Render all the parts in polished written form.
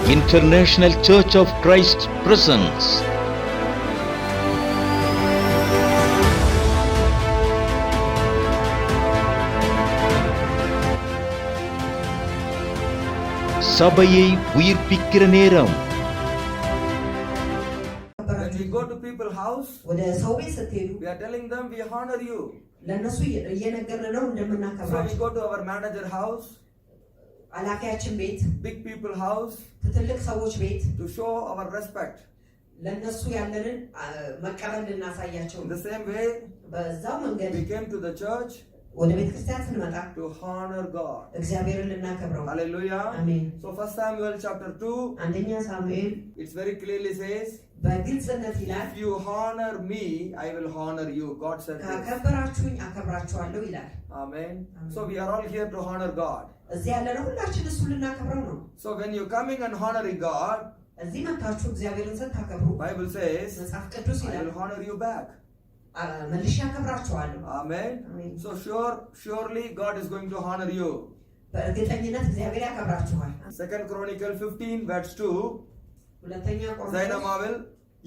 International Church of Christ presents சபையை உயிர்ப்பிக்கிற நேரம். When we go to people's house, ወደ ሰው ቤት ስትሄዱ we are telling them we honor you. ለነሱ እየነገርን ነው So we እንደምናከብራቸው። go to our manager house, አላፊያችን ቤት፣ big people house, ትልቅ ሰዎች ቤት to show our respect. ለነሱ ያለንን መቀበል ልናሳያቸው። In the same way, በዛው መንገድ we came to the church ወደ ቤተ ክርስቲያን ስንመጣ to honor God. እግዚአብሔርን ልናከብረው። Hallelujah. አሜን። So 1 Samuel chapter 2, አንደኛ ሳሙኤል it very clearly says, በግልጽነት ይላል if you honor me, I will honor you. God said this. ካከበራችሁኝ አከብራችኋለሁ ይላል። Amen. So we are all here to honor God. እዚህ ያለነው ሁላችን እሱን ልናከብረው ነው። So when you coming and honoring God, እዚህ መታችሁ እግዚአብሔርን ስታከብሩ Bible says, መጽሐፍ ቅዱስ I ይላል will honor you back. መልሼ አከብራችኋለሁ። Amen. Amen. So surely God is going to honor you. በእርግጠኝነት እግዚአብሔር ያከብራችኋል። 2 Chronicle 15 verse 2. ሁለተኛ Zaina ቆሮንቶስ Mabel,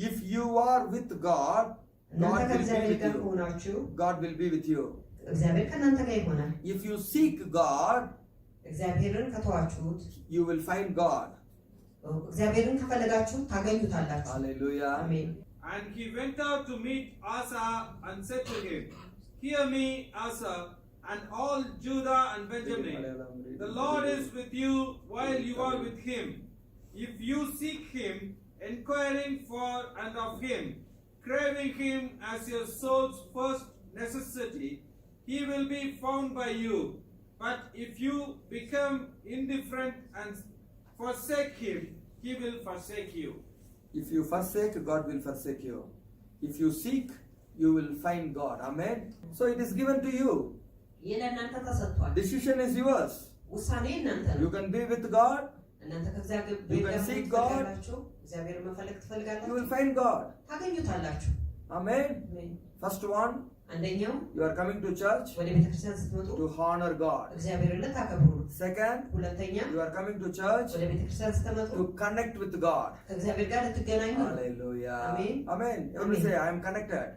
if you are with God, እናንተ God will be ከእግዚአብሔር with ጋር you. ከሆናችሁ God will be with you. እግዚአብሔር ከእናንተ ጋር ይሆናል። If you seek God, እግዚአብሔርን ከተዋችሁት you will find God. እግዚአብሔርን ከፈለጋችሁ ታገኙታላችሁ። Hallelujah. አሜን። And he went out to meet Asa and said to him, Hear me, Asa, and all Judah and Benjamin. The Lord is with you while you are with him. If you seek him, inquiring for and of him, craving him as your soul's first necessity, he will be found by you. But if you become indifferent and forsake him, he will forsake you. If you forsake, God will forsake you. If you seek, you will find God. Amen. So it is given to you. ይህ ለእናንተ ተሰጥቷል። Decision is yours. ውሳኔ እናንተ ነው። You can be with God. እናንተ ከእግዚአብሔር You can seek God. ትፈልጋላችሁ፣ እግዚአብሔርን መፈለግ You will ትፈልጋላችሁ፣ find God. ታገኙታላችሁ። Amen. አሜን። First one, አንደኛው you are coming to church ወደ ቤተክርስቲያን ስትመጡ to honor God. እግዚአብሔርን ልታከብሩ ነው። Second, ሁለተኛ you are coming to church ወደ ቤተክርስቲያን ስትመጡ to connect with God. ከእግዚአብሔር ጋር ልትገናኙ ነው። Hallelujah. Amen. Amen. Everybody Amen. say, I am connected.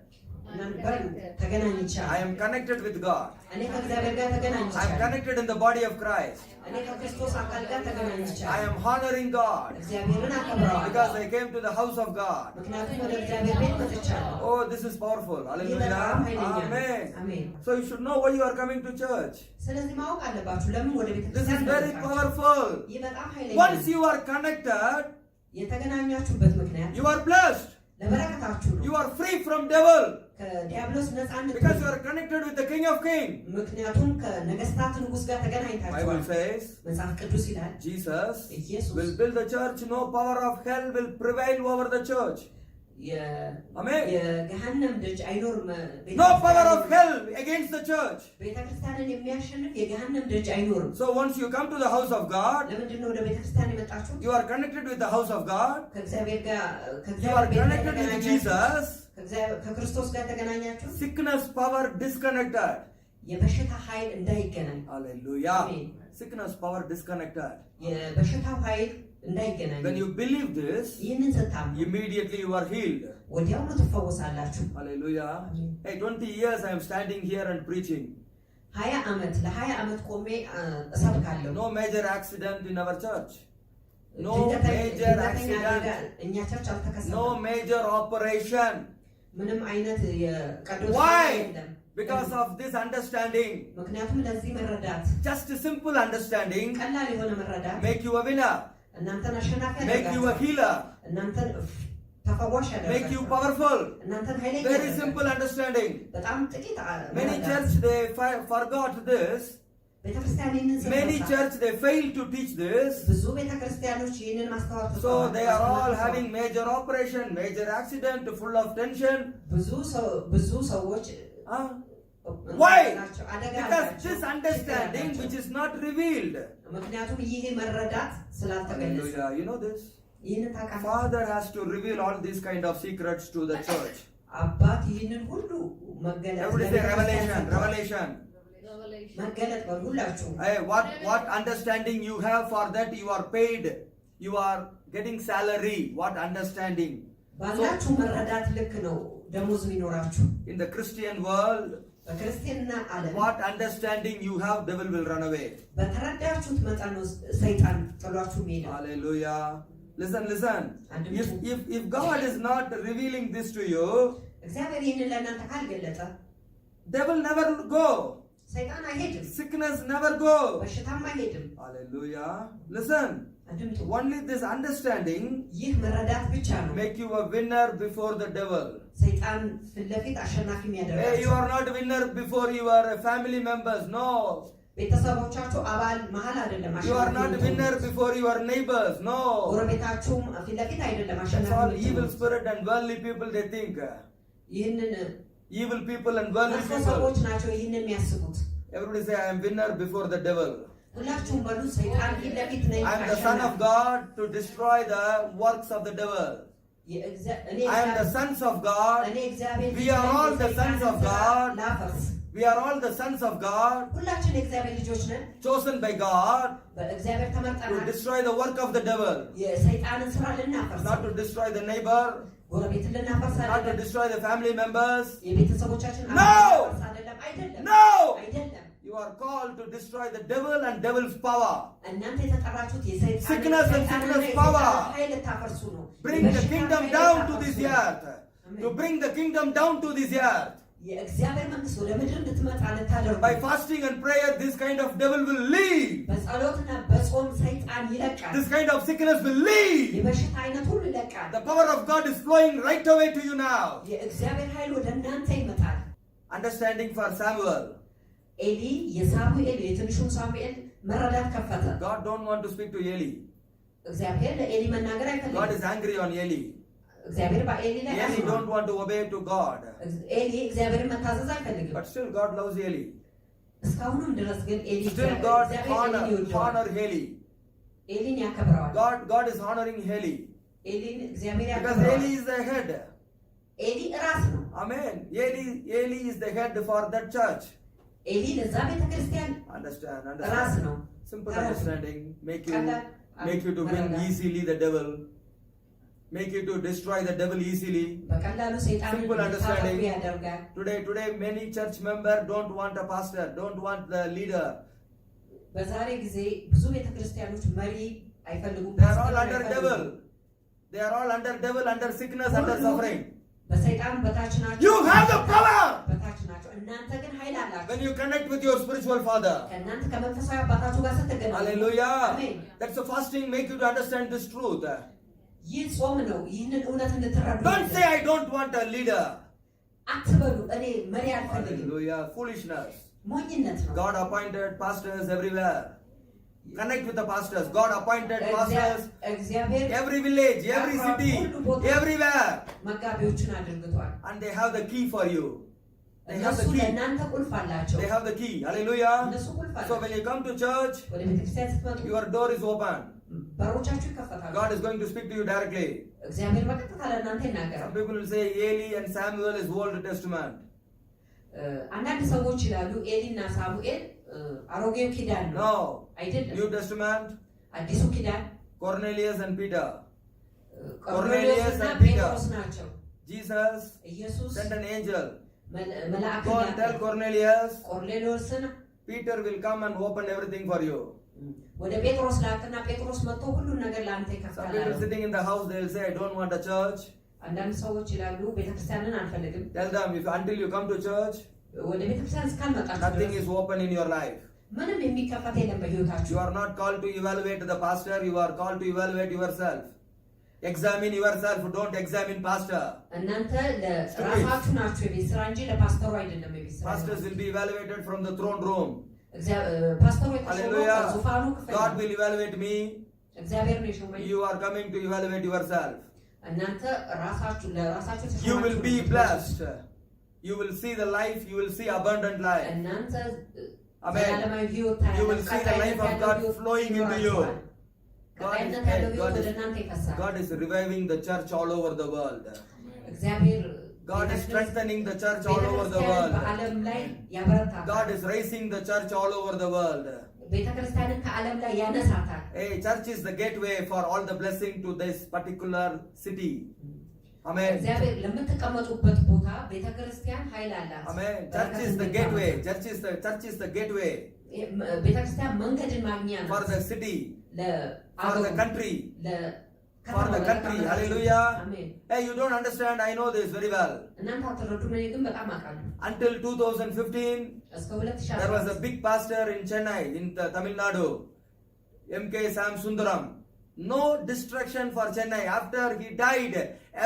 ነበር ተገናኝቻለሁ። I am connected with God. እኔ ከእግዚአብሔር ጋር I am ተገናኝቻለሁ። connected in the body of Christ. እኔ ከክርስቶስ አካል ጋር I ተገናኝቻለሁ። am honoring God እግዚአብሔርን አከብረዋለሁ። because I came to the house of God. ምክንያቱም ወደ እግዚአብሔር ቤት መጥቻለሁ። Oh, this is powerful. ይህ Hallelujah. በጣም ኃይለኛ ነው። Amen. አሜን። So you should know why you are coming to church. ስለዚህ ማወቅ አለባችሁ ለምን ወደ This ቤተክርስቲያን is very መጣችሁ። powerful. ይህ በጣም ኃይለኛ Once ነው። you are connected, የተገናኛችሁበት ምክንያት you are blessed. ለበረከታችሁ ነው። You are free from devil ከዲያብሎስ ነፃነት because you are connected with the King of Kings. ምክንያቱም ከነገስታት ንጉስ ጋር Bible ተገናኝታችኋል። says መጽሐፍ ቅዱስ ይላል Jesus ኢየሱስ will build the church. No power of hell will prevail over the church. Amen. የገሃነም ደጅ አይኖርም። No power of hell against the church. ቤተክርስቲያንን የሚያሸንፍ የገሃነም ደጅ አይኖርም። So once you come to the house of God, ለምንድን ነው ወደ ቤተክርስቲያን የመጣችሁ? you are connected with the house of God. ከእግዚአብሔር ጋር You ከእግዚአብሔር are ቤት ጋር connected with ተገናኛችሁ። Jesus. ከክርስቶስ ጋር ተገናኛችሁ። Sickness power disconnected. የበሽታ ኃይል እንዳይገናኝ። Hallelujah. Amen. Sickness power disconnected. የበሽታው ኃይል እንዳይገናኝ። When you believe this, ይህንን ስታምኑ immediately you are healed. ወዲያውኑ ትፈወሳላችሁ። Hallelujah. Amen. Hey, 20 years I am standing here and preaching. 20 ዓመት ቆሜ እሰብካለሁ። No major accident in our church. No ድንገተኛ major አደጋ accident. እኛ ቸርች አልተከሰተም። No major operation. ምንም አይነት የቀዶ Why? የለም። Because of this understanding. ምክንያቱም ለዚህ መረዳት Just a simple understanding ቀላል የሆነ መረዳት make you a winner. እናንተን አሸናፊ Make you a ያደርጋችኋል። healer. እናንተን ተፈዋሽ Make you ያደርጋችኋል። powerful. እናንተን ኃይለኛ Very ያደርጋችኋል። simple understanding. በጣም ጥቂት Many መረዳት። church they forgot this. ቤተክርስቲያን ይህንን Many ስትረሳ፣ church they fail to teach this. ብዙ ቤተክርስቲያኖች ይህንን ማስተዋል So ትተዋል። they are all having major operation, major accident, full of tension. ብዙ ሰዎች Huh? Why? አደጋ Because አላቸው። this understanding which is not revealed. ምክንያቱም ይህ መረዳት ስላልተገለጸ። Hallelujah. You know this? ይህንን ታውቃላችሁ። Father has to reveal all these kind of secrets to the church. አባት ይህንን ሁሉ መገለጥ Everybody say revelation, revelation. መገለጥ በሁላችሁ Hey, what understanding you have for that you are paid. you are getting salary, what understanding? ባላችሁ መረዳት ልክ ነው ደሞዝ የሚኖራችሁ። In the Christian world, በክርስትና ዓለም what understanding you have, devil will run away. በተረዳችሁት መጠን ነው ሰይጣን ጥሏችሁ የሚሄደው። Hallelujah. Listen. If God is not revealing this to you, እግዚአብሔር ይህንን ለእናንተ ካልገለጠ devil never go. ሰይጣን አይሄድም፣ Sickness never go. በሽታም አይሄድም። Hallelujah. Listen. አድምጡ። Only this understanding ይህ መረዳት ብቻ ነው make you a winner before the devil. ሰይጣን ፊት ለፊት አሸናፊ Hey, you የሚያደርጋችሁ። are not winner before your family members. No. ቤተሰቦቻችሁ አባል መሀል አይደለም You are not አሸናፊ winner before your neighbors. No. ጎረቤታችሁም ፊት ለፊት አይደለም That's all አሸናፊ evil spirit and worldly people they think. ይህንን Evil people and worldly መጥፎ people. ሰዎች ናቸው ይህንን የሚያስቡት። Everybody say, I am winner before the devil. ሁላችሁም በሉ ሰይጣን ፊት ለፊት ነኝ I am the son of አሸናፊ። God to destroy the works of the devil. I am the sons of God. እኔ እግዚአብሔር We are all the sons of God. ላፈርስ። We are all the sons of God, ሁላችን የእግዚአብሔር ልጆች ነን። chosen by God በእግዚአብሔር to ተመርጠናል። destroy the work of the devil. የሰይጣንን ስራ ልናፈርስ፣ Not to destroy the neighbor, ጎረቤትን ልናፈርስ not to አይደለም። destroy the family members. የቤተሰቦቻችን No! ልናፈርስ አይደለም። አይደለም No! አይደለም። You are called to destroy the devil and devil's power. እናንተ የተጠራችሁት የሰይጣንን Sickness and ሰይጣንና sickness የሰይጣንን power. ኃይል ልታፈርሱ ነው። Bring the የበሽታ kingdom ኃይል down to ልታፈርሱ this ነው። earth. To bring the kingdom down to this earth. የእግዚአብሔር መንግስት ወደ ምድር እንድትመጣ ልታደርጉ By fasting and prayer, this kind of devil will leave. በጸሎትና በጾም ሰይጣን ይለቃል። This kind of sickness will leave. የበሽታ አይነት ሁሉ ይለቃል። The power of God is flowing right away to you now. የእግዚአብሔር ኃይል ወደ እናንተ ይመጣል። Understanding for Samuel. ኤሊ የሳሙኤል የትንሹን ሳሙኤል መረዳት ከፈተ። God don't want to speak to Eli. እግዚአብሔር ለኤሊ መናገር God አይፈልግም። is angry on Eli. እግዚአብሔር በኤሊ ላይ Eli አዝኗል። don't want to obey to God. ኤሊ እግዚአብሔርን መታዘዝ አይፈልግም። But still God loves Eli. እስካሁንም ድረስ ግን ኤሊ Still God እግዚአብሔር ኤሊን ይወደዋል። honor Eli. ኤሊን ያከብረዋል። God is honoring Eli. ኤሊን እግዚአብሔር Because ያከብረዋል። Eli is the head. ኤሊ ራስ ነው። Amen. Eli is the head for that church. ኤሊ ለዛ ቤተክርስቲያን Understand. ራስ ነው። Simple ራስ ነው። understanding. Make you ቀላል to win መረዳት። easily the devil. Make you to destroy the devil easily. በቀላሉ ሰይጣንን Simple understanding. እንድታጠፉ ያደርጋል። Today many church members don't want a pastor, don't want the leader. በዛሬ ጊዜ ብዙ ቤተክርስቲያኖች መሪ አይፈልጉም። They are all ፓስተር under አይፈልጉም። devil. They are all under devil, under sickness, under ሁሉ suffering. በሰይጣን በታች ናቸው። You have the power በታች ናቸው። እናንተ ግን ኃይል አላችሁ። when you connect with your spiritual father. ከእናንተ ከመንፈሳዊ አባታችሁ ጋር ስትገናኙ። Hallelujah. አሜን። That's the fasting make you to understand this truth. ይህ ጾም ነው ይህንን እውነት እንድትረዱ። Don't say I don't want a leader. አትበሉ እኔ መሪ አልፈልግም። Hallelujah. Foolishness. ሞኝነት ነው። God appointed pastors everywhere. Connect with the pastors. God appointed pastors. እግዚአብሔር Every village, every city, everywhere. መጋቢዎችን አድርግቷል። And they have the key for you. They have እነሱ the key. ለእናንተ ቁልፍ አላቸው። They have the key. Hallelujah. እነሱ ቁልፍ So when አላቸው። you come to church, ወደ ቤተክርስቲያን ስትመጡ your door is open. በሮቻችሁ ይከፈታሉ። God is going to speak to you directly. እግዚአብሔር በቀጥታ ለእናንተ Some ይናገራል። people will say Eli and Samuel is Old Testament. አንዳንድ ሰዎች ይላሉ ኤሊና ሳሙኤል አሮጌው ኪዳን ነው። No. አይደለም። New Testament, አዲሱ ኪዳን Cornelius and Peter. ቆርኔሌዎስ እና and Peter. ጴጥሮስ ናቸው። Jesus ኢየሱስ sent an angel. መልአክ Go and tell Cornelius, ቆርኔሌዎስን Peter will come and open everything for you. ወደ ጴጥሮስ ላክና ጴጥሮስ መጥቶ ሁሉን ነገር ለአንተ Some ይከፍታል people አለው። sitting in the house, they will say, I don't want a church. አንዳንድ ሰዎች ይላሉ ቤተክርስቲያንን አንፈልግም። Tell them, until you come to church, ወደ ቤተክርስቲያን እስካልመጣችሁ nothing ድረስ is open in your life. ምንም የሚከፈት የለም በህይወታችሁ። You are not called to evaluate the pastor, you are called to evaluate yourself. Examine yourself, don't examine pastor. እናንተ ለራሳችሁ ናችሁ የቤት ስራ እንጂ ለፓስተሩ አይደለም የቤት ስራ። Pastors will be evaluated from the throne room. ፓስተሩ የተሾመው Hallelujah. ከዙፋኑ ክፍል God ነው። will evaluate me. እግዚአብሔር ነው የሾመኝ። You are coming to evaluate yourself. እናንተ ራሳችሁ ለራሳችሁ ተሾማችሁ። You will be blessed. You will see the life, you will see abundant life. እናንተ Amen. ዘላለማዊ ህይወት You will see the life of God flowing into you. ቀጣይነት ያለው ህይወት ወደ እናንተ ይፈሳል። God is reviving the church all over the world. እግዚአብሔር God is strengthening the church all over the world. በዓለም ላይ ያበረታታል። God is raising the church all over the world. ቤተክርስቲያንን ከዓለም ላይ ያነሳታል። Hey, church is the gateway for all the blessing to this particular city. Amen. እግዚአብሔር ለምትቀመጡበት ቦታ ቤተክርስቲያን ኃይል አላት። Amen. Church is the gateway. Church is the gateway ቤተክርስቲያን መንገድን ማግኛ ናት። for the city, for the country, for the ለከተማው country. Hallelujah. አሜን። Hey, you don't understand. I know this very well. እናንተ አትረዱም፣ እኔ ግን በጣም አውቃለሁ። Until 2015, እስከ there was a 2015 big pastor in Chennai, in Tamil Nadu, M.K. Sam Sundaram. No distraction for Chennai. After he died,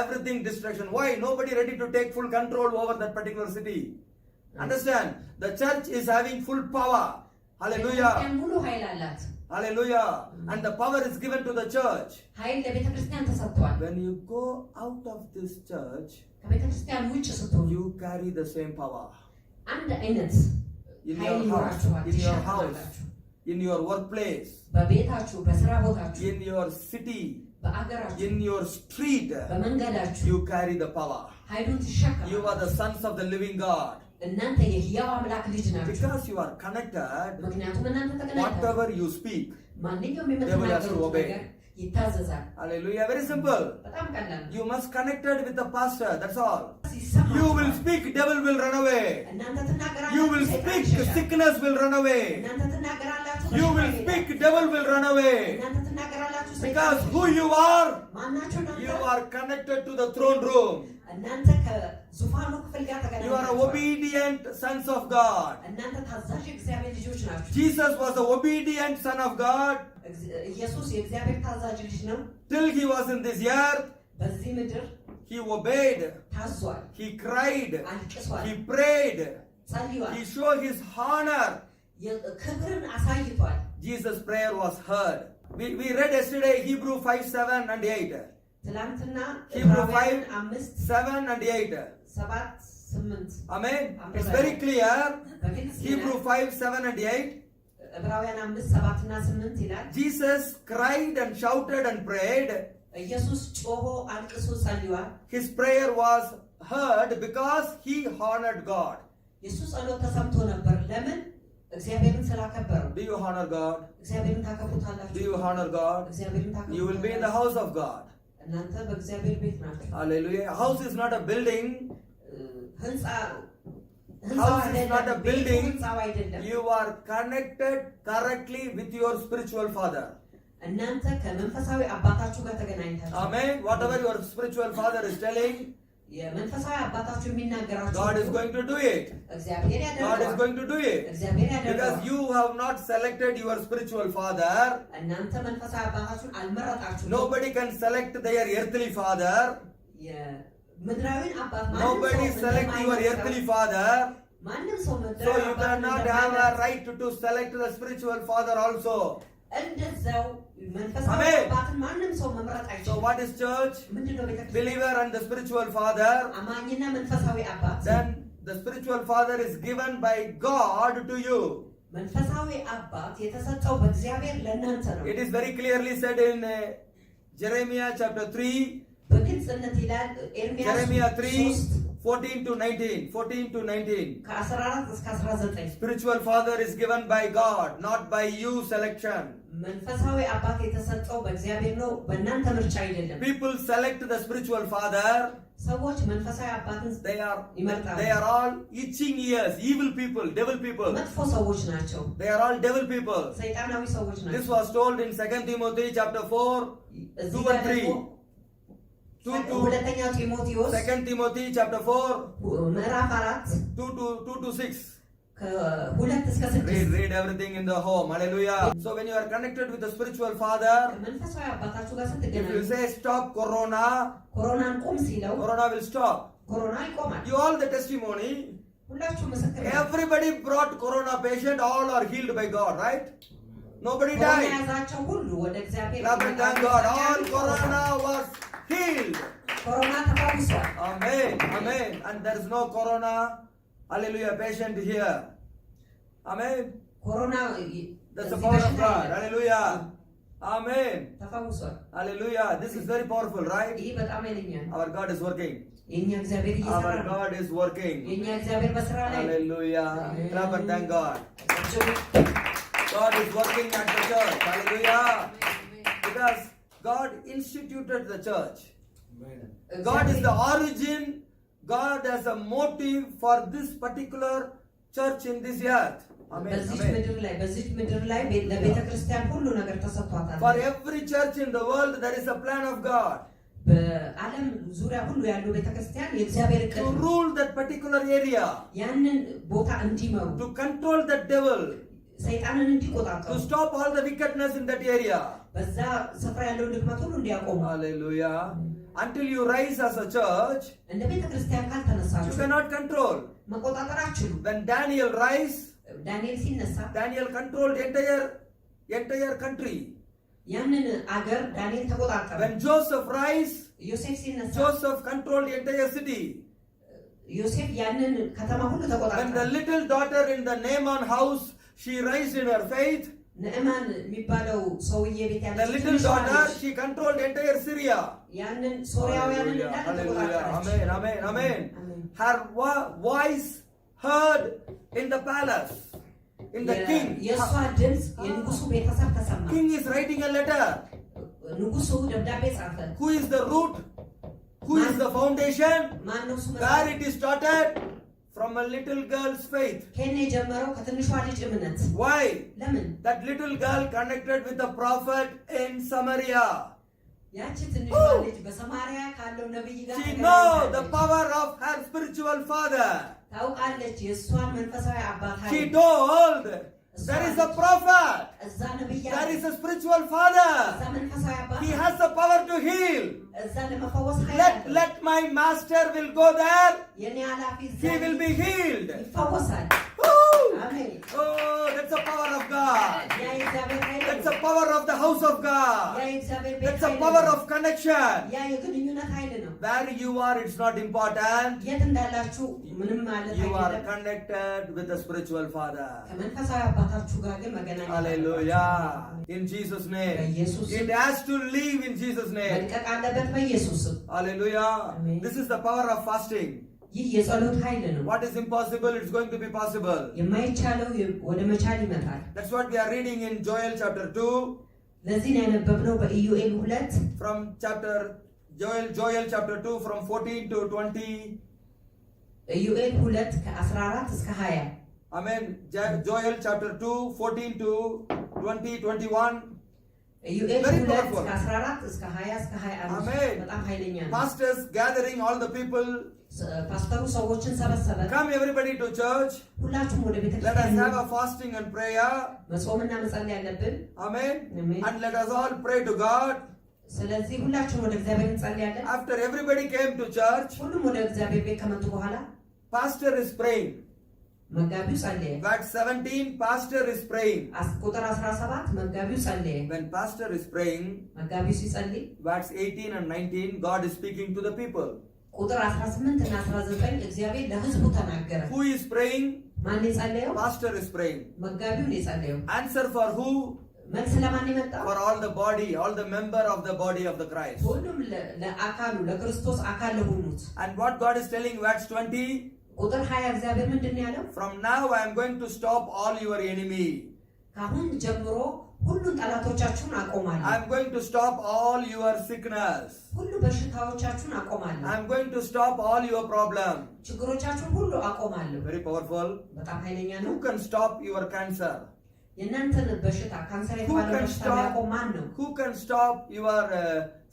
everything distraction. Why? Nobody ready to take full control over that particular city. Understand? The church is having full power. Hallelujah. ቤተክርስቲያን ሙሉ ኃይል አላት። Hallelujah. And the power is given to the church. ኃይል ለቤተክርስቲያን ተሰጥቷል። When you go out of this church, ከቤተክርስቲያን ውጭ ስትሆኑ you carry the same power. አንድ አይነት In ኃይል your house, ይኖራችኋል፣ in your house, ትሸከማላችሁ። in your workplace, በቤታችሁ፣ በስራ ቦታችሁ፣ in your city, በአገራችሁ፣ in your street, በመንገዳችሁ you carry the power. ኃይሉን You are the ትሸከማላችሁ። sons of the living God. እናንተ የሕያው አምላክ ልጅ ናችሁ። Because you are connected, ምክንያቱም እናንተ ተገናኝታችሁ whatever you speak, ማንኛውም devil has to የምትናገሩት obey. ነገር ይታዘዛል። hallelujah, very simple. በጣም ቀላል ነው። You must connected with the pastor, that's all. ሲሰማችሁ You will speak, devil will run away. እናንተ ትናገራላችሁ፣ You will ሰይጣን speak, ይሸሻል። sickness will run away. እናንተ ትናገራላችሁ፣ You በሽታ will ይሄዳል። speak, devil will run away. እናንተ ትናገራላችሁ፣ ሰይጣን Because ይሸሻል። who you are, ማናችሁ እናንተ? you are connected to the throne room. እናንተ ከዙፋኑ ክፍል ጋር You are ተገናኝታችኋል። obedient sons of God. እናንተ ታዛዥ የእግዚአብሔር ልጆች ናችሁ። Jesus was the obedient son of God ኢየሱስ የእግዚአብሔር ታዛዥ ልጅ ነው። till he was in this earth. በዚህ ምድር He obeyed, ታዟል፣ he cried, አልቅሷል፣ he prayed, ጸልዩዋል፣ he showed his honor. ክብርን አሳይቷል። Jesus' prayer was heard. We read yesterday Hebrew 5:7 and 8. ትላንትና Hebrew ዕብራውያን 5, 5 7 and 8. 7 8 Amen. It's very clear. በግልጽ Hebrew ይላል። 5, 7 and 8. ዕብራውያን 5 7 እና 8 ይላል። Jesus cried and shouted and prayed. ኢየሱስ ጮሆ አልቅሶ ጸልዩዋል። His prayer was heard because he honored God. የሱ ጸሎት ተሰምቶ ነበር። ለምን? እግዚአብሔርን ስላከበረው። Do you honor God? እግዚአብሔርን ታከብሩታላችሁ። Do you honor God? እግዚአብሔርን ታከብሩታላችሁ። You will be in the house of God. እናንተ በእግዚአብሔር ቤት ናችሁ። Hallelujah. A house is not a building. ህንጻ House is not a building. ህንጻው አይደለም። You are connected correctly with your spiritual father. እናንተ ከመንፈሳዊ አባታችሁ ጋር ተገናኝታችሁ Amen. Whatever your spiritual father is telling, የመንፈሳዊ አባታችሁ የሚናገራችሁ God is going to do it. እግዚአብሔር God is ያደርገዋል። going to do it. እግዚአብሔር Because ያደርገዋል። you have not selected your spiritual father. እናንተ መንፈሳዊ አባታችሁን አልመረጣችሁም። Nobody can select their earthly father. የምድራዊን አባት Nobody select your earthly father. ማንም ሰው So ምድራዊ you አባት cannot have a right to select the spiritual father also. እንደዛው መንፈሳዊ Amen. አባትን ማንም ሰው መምረጥ So አይችልም። what is church? ምንድነው ቤተክርስቲያን? Believer and the spiritual father. አማኝና መንፈሳዊ አባት። Then the spiritual father is given by God to you. መንፈሳዊ አባት የተሰጠው በእግዚአብሔር ለእናንተ ነው። It is very clearly said in Jeremiah chapter 3. በግልጽነት ይላል ኤርምያስ Jeremiah 3, 3 14 to 19. 14 to 19. ከ14 እስከ 19 Spiritual father is given by God, not by you selection. መንፈሳዊ አባት የተሰጠው በእግዚአብሔር ነው፣ በእናንተ ምርጫ አይደለም። People select the spiritual father. ሰዎች መንፈሳዊ አባትን ይመርጣሉ። They are all itching ears, evil people, devil people. መጥፎ ሰዎች ናቸው። They are all devil people. ሰይጣናዊ ሰዎች This ናቸው። was told in 2 Timothy chapter 4, እዚህ 2 ጋር and ደግሞ 3. 2 to ሁለተኛው ጢሞቴዎስ 2 Timothy chapter 4, ምዕራፍ 4 2 to 6. ከ2 እስከ 6 Read everything in the home. Hallelujah. So when you are connected with the spiritual father, መንፈሳዊ አባታችሁ ጋር if ስትገናኙ you say stop corona, ኮሮናን ቁም ሲለው corona will stop. ኮሮና ይቆማል። You all the testimony. ሁላችሁ ምስክር ናችሁ። Everybody brought corona patient, all are healed by God, right? Nobody ኮሮና died. የያዛቸው ሁሉ ወደ እግዚአብሔር Love and thank God. All corona was healed. ኮሮና ተፈውሷል። Amen. Amen. And there is no corona, hallelujah, patient here. Amen. ኮሮና That's the power of God. Hallelujah. Amen. ተፈውሷል። Hallelujah. This is very powerful, right? ይህ በጣም ኃይለኛ ነው። Our God is working. የኛ እግዚአብሔር እየሰራ Our ነው። God is working. የኛ እግዚአብሔር በስራ ላይ ነው። Hallelujah. Amen. Clap and thank God. አጨብጭቡ። God is working at the church. Hallelujah. Because God instituted the church. God is the origin. God has a motive for this particular church in this earth. Amen. በዚች Amen. ምድር ላይ በዚች ምድር ላይ ለቤተ ክርስቲያን ሁሉ ነገር ተሰጥቷታል። For every church in the world, there is a plan of God በዓለም ዙሪያ ሁሉ ያሉ ቤተ ክርስቲያን የእግዚአብሔር እቅድ to ነው። rule that particular area, ያንን ቦታ እንዲመሩ to control the devil, ሰይጣንን እንዲቆጣጠሩ to stop all the wickedness in that area. በዛ ስፍራ ያለውን ድክመት ሁሉ እንዲያቆሙ Hallelujah. Until you rise as a church, እንደ ቤተ ክርስቲያን you ካልተነሳችሁ cannot control. መቆጣጠር አትችሉም። When Daniel rise, ዳንኤል ሲነሳ Daniel controlled entire country. ያንን አገር ዳንኤል ተቆጣጠረ። When Joseph rise, ዮሴፍ ሲነሳ Joseph controlled the entire city. ዮሴፍ ያንን ከተማ ሁሉ When the ተቆጣጠረ። little daughter in the Naaman house, she raised in her faith. ንዕማን የሚባለው ሰውዬ ቤት The ያለች little ትንሿ daughter, ልጅ she controlled entire Syria. ያንን ሶርያውያንን Hallelujah. እንዳለ Hallelujah. ተቆጣጠረች። Amen. Amen. Amen. Amen. Her voice heard in the palace, in the king. የእሷ ድምፅ የንጉሱ ቤተሰብ ተሰማ። King is writing a letter. ንጉሱ ደብዳቤ ጻፈ። Who is the root? Who is the foundation? ማን ነው እሱ? Where it is started? From a little girl's faith. ከኔ የጀመረው ከትንሿ ልጅ እምነት። Why? ለምን? That little girl connected with the prophet in Samaria. ያቺ ትንሿ ልጅ በሰማሪያ ካለው ነብይ ጋር She knows the ተገናኝታለች። power of her spiritual father. ታውቃለች የእሷን መንፈሳዊ አባት She ኃይል። told, there is a prophet. እዛ ነብይ There አለ። is a spiritual እዛ father. መንፈሳዊ አባት He has the power to heal. እዛ ለመፈወስ ኃይል አለ። Let my master will go there. የኔ ኃላፊ እዛ He will be healed. ይፈወሳል። Woo! አሜን። Oh, that's the power of God. ያ የእግዚአብሔር ኃይል That's ነው። the power of the house of ያ God. የእግዚአብሔር ቤት That's the ኃይል power ነው። of connection. ያ የግንኙነት ኃይል ነው። Where you are, it's not important. የት እንዳላችሁ ምንም ማለት You are አይደለም። connected with the spiritual father. ከመንፈሳዊ አባታችሁ ጋር ግን መገናኘት Hallelujah. In Jesus' name. በኢየሱስ ስም It has to live in Jesus' name. መልቀቅ አለበት በኢየሱስ ስም። Hallelujah. Amen. This is the power of fasting. ይህ የጸሎት ኃይል ነው። What is impossible, it's going to be possible. የማይቻለው ወደ መቻል ይመጣል። That's what we are reading in Joel chapter 2. ለዚህ ነው ያነበብነው በኢዮኤል 2 From Joel chapter 2 from 14 to 20. ኢዮኤል 2 ከ14 እስከ 20 Amen. Joel chapter 2, 14 to 20, 21. ኢዮኤል Very 2 powerful. ከ14 እስከ 20 እስከ 21 Amen. በጣም ኃይለኛ ነው። Pastors gathering all the people. ፓስተሩ ሰዎችን ሰበሰበ። Come everybody to church. ሁላችሁም ወደ ቤተ Let us ክርስቲያን have a fasting and prayer. መጾምና መጸለይ ያለብን። Amen. Amen. And let us all pray to God. ስለዚህ ሁላችሁም ወደ እግዚአብሔር እንጸልያለን። After everybody came to church, ሁሉም ወደ እግዚአብሔር ቤት ከመጡ በኋላ pastor is praying. መጋቢው ጸለየ። Verse 17, pastor is praying. ቁጥር 17 መጋቢው ጸለየ። When pastor is praying, መጋቢው ሲጸልይ verse 18 and 19, God is speaking to the people. ቁጥር 18 እና 19 እግዚአብሔር ለሕዝቡ ተናገረ። Who is praying? ማን የጸለየው? Pastor is praying. መጋቢው ነው የጸለየው። Answer for who? መልስ ለማን የመጣው? For all the body, all the member of the body of the Christ. ሁሉም ለአካሉ ለክርስቶስ አካል ለሆኑት። And what God is telling, verse 20, ቁጥር 20 እግዚአብሔር ምንድን ነው ያለው? from now I am going to stop all your enemy. ካሁን ጀምሮ ሁሉን ጠላቶቻችሁን አቆማለሁ። I am going to stop all your sickness. ሁሉ በሽታዎቻችሁን አቆማለሁ። I am going to stop all your problems. ችግሮቻችሁን ሁሉ አቆማለሁ። Very powerful. በጣም ኃይለኛ ነው። Who can stop your cancer? የእናንተን በሽታ ካንሰር Who የተባለው can በሽታ stop? የሚያቆም ማን ነው? Who can stop your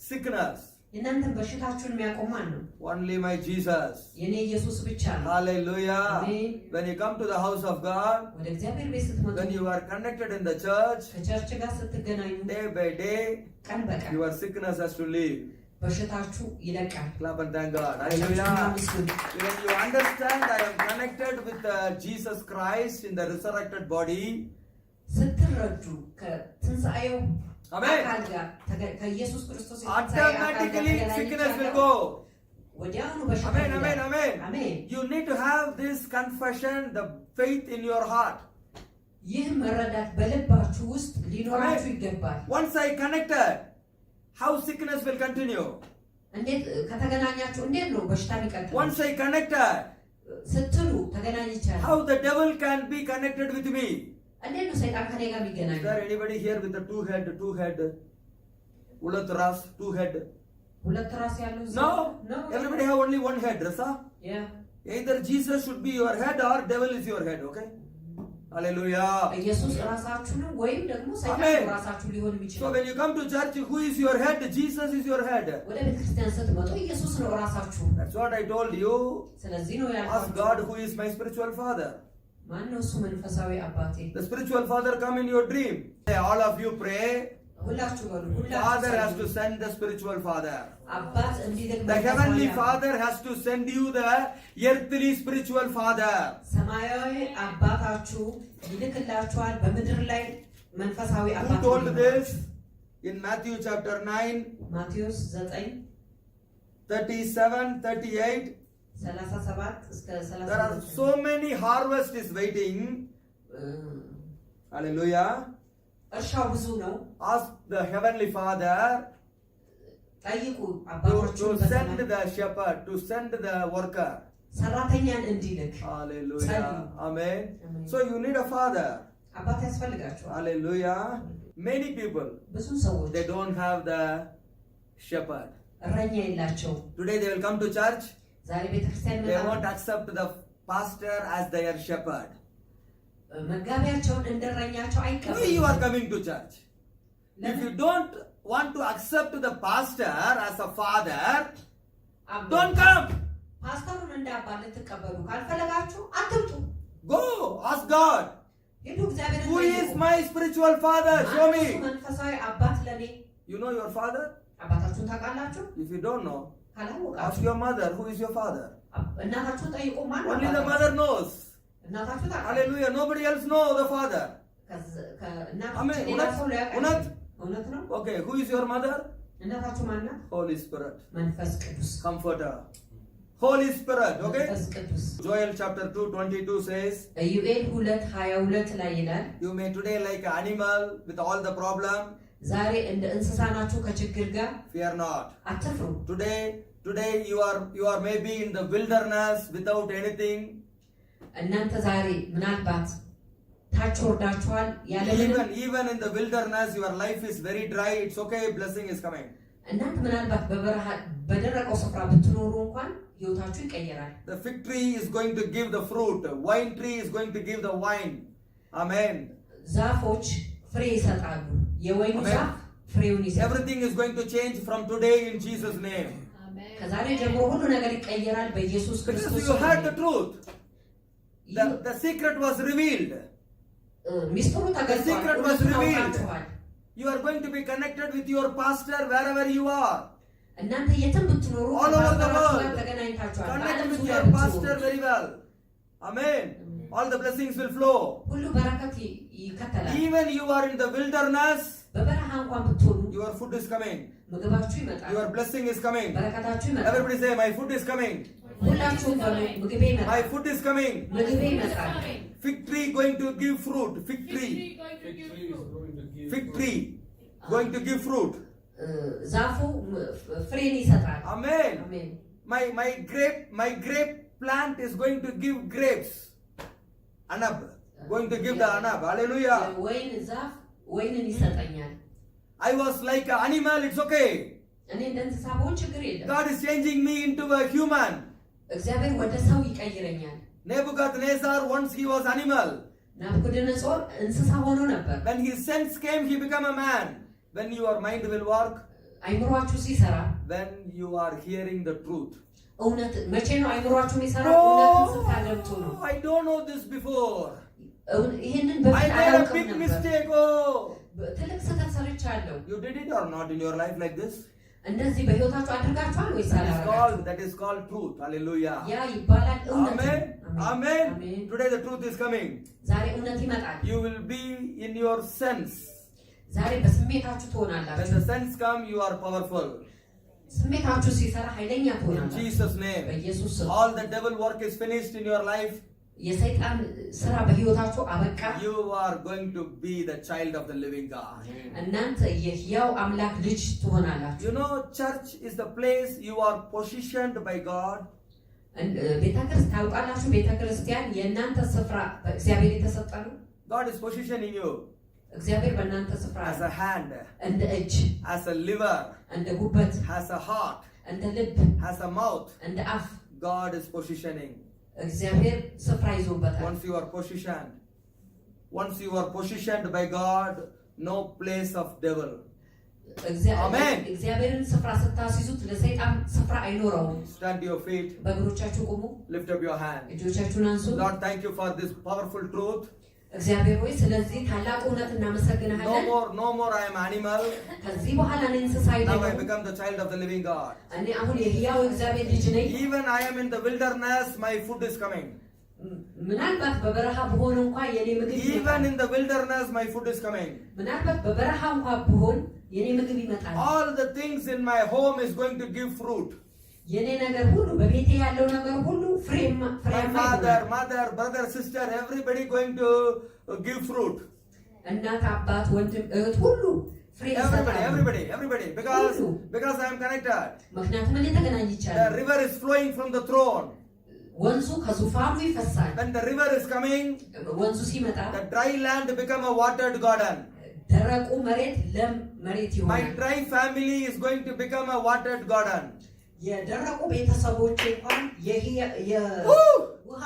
sickness? የእናንተን በሽታችሁን የሚያቆም ማን ነው? Only my Jesus. የኔ ኢየሱስ ብቻ ነው። Hallelujah. Amen. When you come to the house of God, ወደ እግዚአብሔር ቤት ስትመጡ when you are connected in the church, ከቸርች ጋር ስትገናኙ day by day, ቀን በቀን your sickness has to leave. በሽታችሁ ይለቃል። Clap and thank God. በሽታችሁን Hallelujah. አመስግኑ። When you understand I am connected with Jesus Christ in the resurrected body, ስትረዱ ከትንሣኤው Amen. አካል ጋር ከኢየሱስ ክርስቶስ የትንሣኤ አካል ጋር automatically sickness will ተገናኝቻለሁ። go. ወዲያውኑ በሽታ Amen, ይሄዳል። amen, amen. አሜን። You need to have this confession, the faith in your heart. ይህ መረዳት በልባችሁ ውስጥ ሊኖራችሁ ይገባል። Once I connected, how sickness will continue? እንዴት ከተገናኛችሁ እንዴት ነው በሽታ የሚቀጥለው? Once I connected, ስትሉ ተገናኝቻለሁ። how the devil can be connected with me? እንዴት ነው ሰይጣን ከኔ ጋር Is የሚገናኘው? there anybody here with a two head? Ulat ras, two head? ሁለት ራስ ያለው No. Everybody have only one head, Rasa. ያ Either Jesus should be your head or devil is your head, okay? Hallelujah. ኢየሱስ ራሳችሁ ነው ወይም ደግሞ ሰይጣን Amen. ራሳችሁ ሊሆን So የሚችለው። when you come to church, who is your head? Jesus is your head. ወደ ቤተክርስቲያን ስትመጡ ኢየሱስ ነው ራሳችሁ። That's what I told you. ስለዚህ ነው Ask ያልኳችሁ። God who is my spiritual father. ማን ነው እሱ መንፈሳዊ አባቴ? The spiritual father come in your dream. Say, all of you pray. ሁላችሁ በሉ Father has ሁላችሁ to send the spiritual father. አባት እንዲልክ The heavenly father has to send you the earthly spiritual father. ሰማያዊ አባታችሁ ይልክላችኋል በምድር ላይ መንፈሳዊ Who አባት። told this? In Matthew chapter 9, ማቴዎስ 9 37, 38. 37 እስከ There are 39 so many harvest is waiting. Hallelujah. እርሻው ብዙ ነው። Ask the heavenly father ጠይቁ to አባታችሁን send በሰማይ the shepherd, to send the worker. ሰራተኛን እንዲልክ። Hallelujah. ጸልዩ። Amen. Amen. So you need a father. አባት ያስፈልጋችኋል። Hallelujah. Many people, ብዙ ሰዎች they don't have the shepherd. እረኛ የላቸው። Today they will come to church. ዛሬ ቤተክርስቲያን They ይመጣሉ። won't accept the pastor as their shepherd. መጋቢያቸውን እንደ እረኛቸው Why you አይቀበሉም። are coming to church? If you don't want to accept the pastor as a father, don't come. ፓስተሩን እንደ አባት ልትቀበሉ ካልፈለጋችሁ አትምጡ። Go ask God. ሄዱ እግዚአብሔርን Who ጠይቁ። is my spiritual father? Show ማን እሱ me. መንፈሳዊ አባት ለኔ? You know your father? አባታችሁን ታውቃላችሁ? If you don't know, ask ካላወቃችሁ your mother. Who is your father? እናታችሁን ጠይቁ። ማን ነው Only the አባታችሁ? mother knows. እናታችሁ ታውቃለች። Hallelujah. Nobody else know the father. ከእናታችሁ Amen. ሌላ ሰው ሊያውቅ እውነት? አይችልም። እውነት ነው። Okay. Who is your mother? እናታችሁ ማን ናት? Holy Spirit. መንፈስ ቅዱስ። Comforter. Holy Spirit. Okay. መንፈስ ቅዱስ። Joel chapter 2:22 says, ኢዩኤል 2:22 ላይ ይላል you may today like an animal with all the problem. ዛሬ እንደ እንስሳ ናችሁ ከችግር ጋር Fear not. አትፍሩ። Today you are maybe in the wilderness without anything. እናንተ ዛሬ ምናልባት ታች ወርዳችኋል ያለምንም Even in the wilderness your life is very dry. It's okay. Blessing is coming. እናንተ ምናልባት በበረሃ በደረቀው ስፍራ ብትኖሩ እንኳን ህይወታችሁ ይቀየራል። The fig tree is going to give the fruit. The wine tree is going to give the wine. Amen. ዛፎች ፍሬ ይሰጣሉ። የወይኑ Amen. ዛፍ ፍሬውን ይሰጣል። Everything is going to change from today in Jesus' name. ከዛሬ ጀምሮ ሁሉ ነገር ይቀየራል በኢየሱስ ክርስቶስ Because you heard the ስም። truth. The secret was revealed. ሚስጥሩ ተገልጿል። secret was እውነቱን revealed. አውቃችኋል። You are going to be connected with your pastor wherever you are. እናንተ የትም ብትኖሩ All over the ከፓስተራችሁ ጋር world. ተገናኝታችኋል። Connect በዓለም with ዙሪያ your pastor ብትኖሩ very well. Amen. All the blessings will flow. ሁሉ በረከት ይከተላል። Even you are in the wilderness, በበረሃ እንኳን ብትሆኑ your food is coming. ምግባችሁ ይመጣል። Your blessing is coming. በረከታችሁ ይመጣል። Everybody say, my food is coming. ሁላችሁም በሉ ምግቤ My ይመጣል። food is coming. ምግቤ ይመጣል። Fig tree going to give fruit. Fig tree. Fig tree going to give fruit. ዛፉ ፍሬን ይሰጣል። Amen. አሜን። My grape plant is going to give grapes. Anab. Going to give the anab. Hallelujah. ወይን ዛፍ ወይንን ይሰጠኛል። I was like an animal. It's okay. እኔ እንደ እንስሳ ብሆን ችግር የለም። God is changing me into a human. እግዚአብሔር ወደ ሰው ይቀይረኛል። Nebuchadnezzar, once he was animal. ናቡከደነጾር እንስሳ ሆኖ ነበር። When his sense came, he became a man. When your mind will work, አይምሯችሁ ሲሰራ when you are hearing the truth. እውነት መቼ ነው አይምሯችሁ የሚሰራው? እውነትን ስታደምጡ ነው። I don't know this before. ይሄንን I በፊት made a አላውቅም big ነበር። mistake. Oh, ትልቅ ስህተት ሰርቻለሁ። you did it or not in your life like this? እንደዚህ በህይወታችሁ አድርጋችኋል ወይስ አላደረጋችሁም? That is called truth. Hallelujah. ያ ይባላል እውነት። Amen. Amen. አሜን። Today the truth is coming. ዛሬ እውነት ይመጣል። You will be in your sense. ዛሬ በስሜታችሁ When ትሆናላችሁ። the sense come, you are powerful. ስሜታችሁ ሲሰራ ኃይለኛ In ትሆናላችሁ። Jesus' name. በኢየሱስ ስም All the devil work is finished in your life. የሰይጣን ስራ በህይወታችሁ አበቃ You are going to be the child of the living God. እናንተ የሕያው አምላክ ልጅ ትሆናላችሁ You know, church is the place you are positioned by God. ቤተክርስቲያን ታውቃላችሁ ቤተክርስቲያን የእናንተ ስፍራ በእግዚአብሔር የተሰጠ ነው God is positioning you እግዚአብሔር በእናንተ ስፍራ as a hand, እንደ እጅ as a liver, እንደ ጉበት as a heart, እንደ ልብ as a mouth. እንደ አፍ God is positioning. እግዚአብሔር ስፍራ ይዞበታል Once you are positioned by God, no place of devil. Amen. እግዚአብሔርን ስፍራ ስታስይዙት ለሰይጣን ስፍራ አይኖረውም Stand to your feet. በእግሮቻችሁ ቁሙ Lift up your hand. እጆቻችሁን አንሱ Lord, thank you for this powerful truth. እግዚአብሔር ሆይ ስለዚህ ታላቅ እውነት እናመሰግናለን No more I am animal. ከዚህ በኋላ እኔ እንስሳ Now I አይደለሁም become the child of the living God. እኔ አሁን የሕያው እግዚአብሔር ልጅ ነኝ Even I am in the wilderness, my food is coming. ምናልባት በበረሃ ብሆን እንኳን የኔ ምግብ Even in the wilderness, my food is coming. ምናልባት በበረሃ እንኳን ብሆን የኔ ምግብ ይመጣል All the things in my home is going to give fruit. የኔ ነገር ሁሉ በቤቴ ያለው ነገር ሁሉ ፍሬማ My father, mother, brother, sister, everybody going to give fruit. እናት አባት ወንድም እህት ሁሉ ፍሬ ይሰጣሉ Everybody, because I am connected. ምክንያቱም እኔ ተገናኝቻለሁ The river is flowing from the throne. ወንዙ ከዙፋኑ ይፈሳል When the river is coming, ወንዙ ሲመጣ the dry land become a watered garden. ደረቁ መሬት ለም መሬት My ይሆናል dry family is going to become a watered garden. የደረቁ ቤተሰቦች እንኳን ውሃ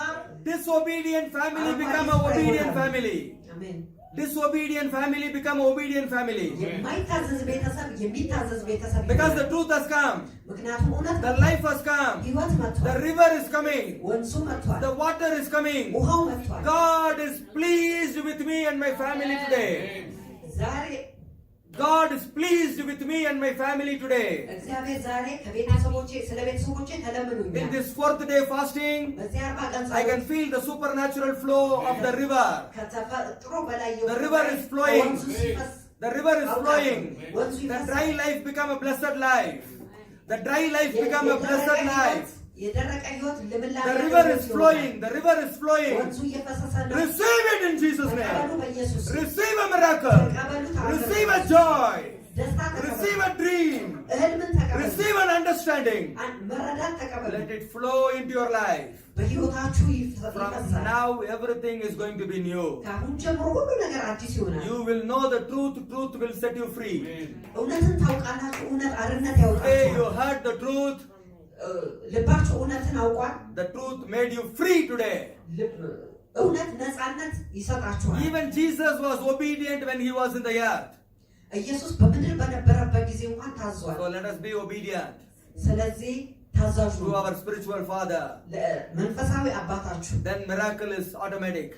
Disobedient family become a obedient family. አሜን Disobedient family become obedient family. የማይታዘዝ ቤተሰብ የሚታዘዝ ቤተሰብ Because the truth has come. ምክንያቱም እውነት The life has come. ህይወት The መጥቷል river is coming. ወንዙ መጥቷል The water is coming. ውሃው መጥቷል God is pleased with me and my family today. ዛሬ God is pleased with me and my family today. እግዚአብሔር ዛሬ ከቤተሰቦቼ ስለ ቤተሰቦቼ In ተለምኑኛል this 4th day fasting, በዚህ 40 ቀን I can feel the supernatural flow of the river. ከተፈጥሮ በላይ The river is flowing. ወንዙ ሲፈስ The river is flowing. ወንዙ The ይፈሳል dry life become a blessed life. The dry life become a blessed life. የደረቀ ህይወት ልምላሜ The river is flowing. The river is flowing. ወንዙ እየፈሰሰ ነው Receive it in Jesus' name. ተቀበሉ በኢየሱስ ስም Receive a miracle. Receive a joy. ደስታ Receive ተቀበሉ a dream. እህልምን ተቀበሉ Receive an understanding. መረዳት ተቀበሉ Let it flow into your life. በህይወታችሁ From ይፈሳል now, everything is going to be new. ከአሁን ጀምሮ ሁሉ ነገር አዲስ ይሆናል You will know the truth. Truth will set you free. እውነትን ታውቃላችሁ እውነት አርነት Hey, ያወጣችኋል you heard the truth. ልባችሁ እውነትን አውቋል The truth made you free today. እውነት ነፃነት ይሰጣችኋል Even Jesus was obedient when he was in the earth. ኢየሱስ በምድር በነበረበት ጊዜ እንኳን ታዟል So let us be obedient ስለዚህ ታዛዡ to our spiritual father. መንፈሳዊ አባታችሁ Then miracle is automatic.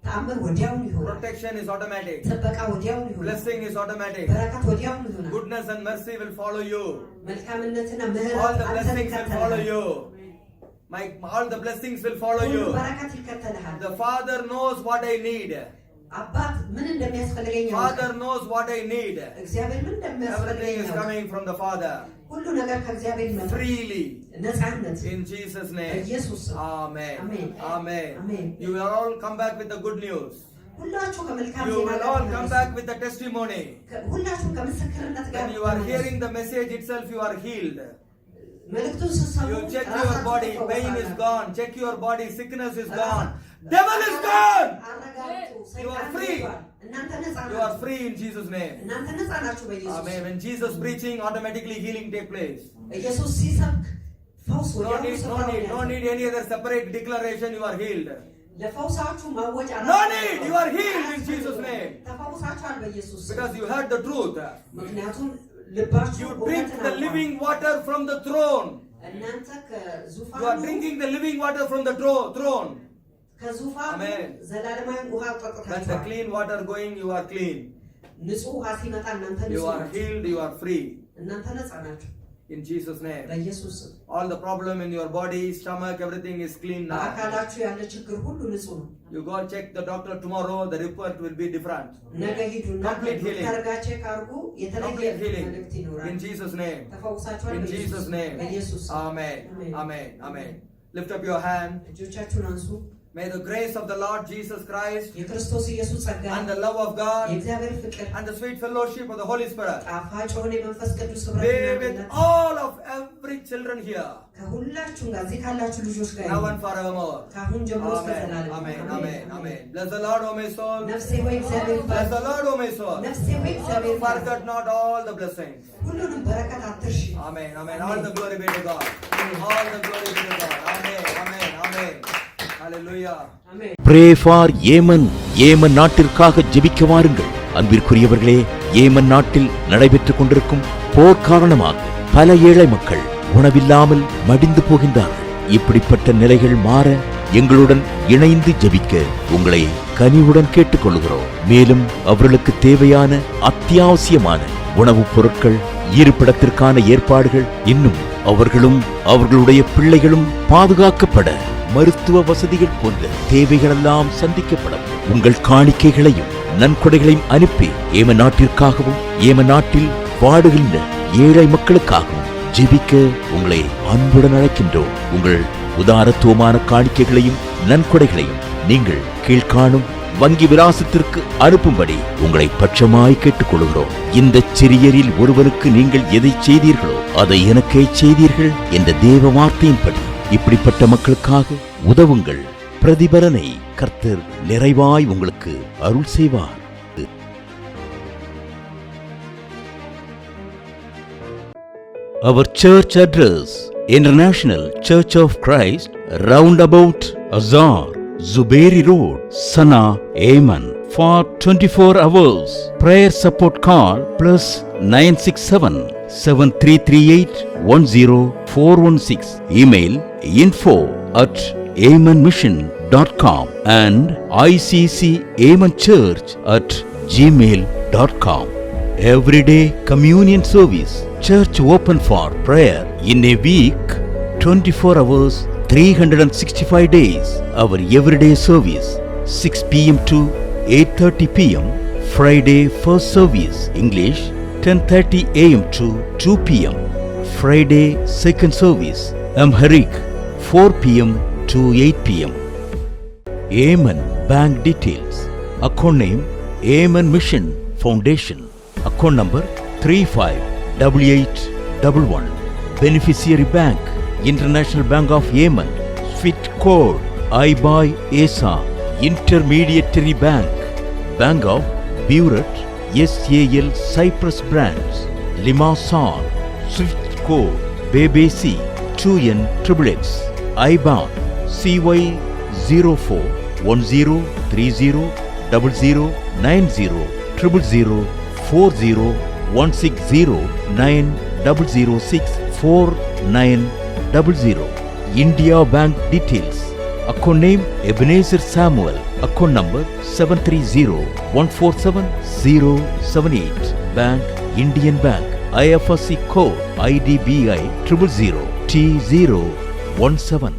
ተአምር ወዲያውኑ ይሆናል Protection is automatic. ጥበቃ ወዲያውኑ ይሆናል Blessing is automatic. በረከት ወዲያውኑ ይሆናል Goodness and mercy will follow you. መልካምነትና All ምህረት the blessings will follow you. All the blessings will follow ሁሉ you. በረከት ይከተልሃል The father knows what I need. አባት ምን እንደሚያስፈልገኝ Father knows what I need. እግዚአብሔር ምን Everything እንደሚያስፈልገኝ is coming from the Father. ሁሉ ነገር ከእግዚአብሔር ይመጣል Freely. ነፃነት In Jesus' name. በኢየሱስ ስም Amen. Amen. Amen. Amen. You will all come back with the good news. ሁላችሁ ከመልካም You ዜና will ጋር all come ተመለሱ። back with the testimony. ሁላችሁ ከምስክርነት ጋር When you are ተመለሱ። hearing the message itself, you are healed. መልእክቱን ስትሰሙ You check your ራሳችሁ body, pain is ትፈወሳላችሁ። gone. Check your body, sickness is gone. Devil is gone. አረጋግጡ። You are ሰይጣን free. ሄዷል። እናንተ ነፃ You are ናችሁ። free in Jesus' name. እናንተ ነፃ ናችሁ በኢየሱስ Amen. When Jesus preaching, automatically healing take place. ኢየሱስ ሲሰብክ ፈውስ No ወዲያውኑ need, no ስፍራውን need, no ያዘ። need any other separate declaration. You are healed. ለፈውሳችሁ ማወጅ No need. You are healed in Jesus' name. ተፈውሳችኋል በኢየሱስ ስም። Because you heard the truth. ምክንያቱም ልባችሁ You drink እውነትን the አውቋል። living water from the throne. እናንተ You are drinking the living water from the throne. ከዙፋኑ Amen. ዘላለማዊ ውሃ When the ጠጥታችኋል። clean water going, you are clean. ንጹህ ውሃ ሲመጣ እናንተ You ንጹህ are ናችሁ። healed. You are free. እናንተ ነፃ ናችሁ In Jesus' name. በኢየሱስ ስም። All the problem in your body, stomach, everything is clean now. በአካላችሁ ያለ ችግር ሁሉ ንጹህ ነው። You go check the doctor tomorrow. The report will be different. ነገ ሂዱና Complete healing. ዶክተር ጋር ቼክ አድርጉ። የተለየ Complete healing. መልእክት ይኖራል። In Jesus' name. ተፈውሳችኋል In በኢየሱስ Jesus' name. በኢየሱስ ስም። Amen. Amen. Amen. Amen. Lift up your hand. እጆቻችሁን አንሱ። May the grace of the Lord Jesus Christ የክርስቶስ ኢየሱስ ጸጋ and the love of God የእግዚአብሔር ፍቅር and the sweet fellowship of the Holy Spirit ጣፋጭ የሆነ የመንፈስ ቅዱስ be with ህብረት all of every children here ከሁላችሁም ጋር እዚህ ካላችሁ ልጆች ጋር now and forevermore. ከአሁን ጀምሮ እስከ Amen. ዘላለም Amen. Amen. Amen. Bless the Lord, O my soul. ነፍሴ ሆይ እግዚአብሔር Bless the Lord, O my soul. ነፍሴ ሆይ እግዚአብሔር Forget not all the blessings. ሁሉንም በረከት አትርሺ Amen. Amen. All the glory be to God. All the glory be to God. Amen. Amen. Amen. Hallelujah. Amen Pray for Yemen. Yemen நாட்டிற்காக ஜெபிக்க வாருங்கள். அன்பிற்குரியவர்களே, Yemen நாட்டில் நடைபெற்றுக் கொண்டிருக்கும் போர் காரணமாக பல ஏழை மக்கள் உணவில்லாமல் மடிந்து போகின்றார்கள். இப்படிப்பட்ட நிலைகள் மாற எங்களுடன் இணைந்து ஜெபிக்க உங்களை கனிவுடன் கேட்டுக்கொள்கிறோம். மேலும் அவர்களுக்கு தேவையான அத்தியாவசியமான உணவுப் பொருட்கள், இருப்பிடத்திற்கான ஏற்பாடுகள், இன்னும் அவர்களும் அவர்களுடைய பிள்ளைகளும் பாதுகாக்கப்பட மருத்துவ வசதிகள் போன்ற தேவைகளெல்லாம் சந்திக்கப்படும். உங்கள் காணிக்கைகளையும் நன்கொடைகளையும் அனுப்பி ஏமன் நாட்டிற்காகவும் ஏமன் நாட்டில் வாடுகின்ற ஏழை மக்களுக்காகவும் ஜெபிக்க உங்களை அன்புடன் அழைக்கின்றோம். உங்கள் உதாரத்துவமான காணிக்கைகளையும் நன்கொடைகளையும் நீங்கள் கீழ்காணும் வங்கி விலாசத்திற்கு அனுப்பும்படி உங்களை பட்சமாய் கேட்டுக்கொள்கிறோம். இந்த சிறியரில் ஒருவருக்கு நீங்கள் எதை செய்தீர்களோ அதை எனக்கே செய்தீர்கள் என்ற தேவ வார்த்தையின்படி இப்படிப்பட்ட மக்களுக்காக உதவுங்கள். பிரதிபலனை கர்த்தர் நிறைவாய் உங்களுக்கு அருள் செய்வார். Our church address: International Church of Christ, Roundabout Azar, Zuberi Road, Sana, Yemen. For 24 hours prayer support, call +967 7338 10416. Email info@yemenmission.com and iccyemenchurch@gmail.com. Everyday communion service. Church open for prayer in a week, 24 hours, 365 days. Our everyday service, 6 p.m. to 8:30 p.m. Friday first service, English, 10:30 a.m. to 2 p.m. Friday second service, Amharic, 4 p.m. to 8 p.m. Amen bank details. Account name: Amen Mission Foundation. Account number 358811. Beneficiary bank: International Bank of Yemen. Swift code: IBAI ESA. Intermediary bank: Bank of Buret SAL Cyprus branch, Limassol. Swift code: BBC 2N XXX. IBAN: CY04 1030 0090 000 40 160 9006 4900. India bank details. Account name: Ebenezer Samuel. Account number 730-147-078. Bank: Indian Bank. IFSC code: IDBI 000 T017.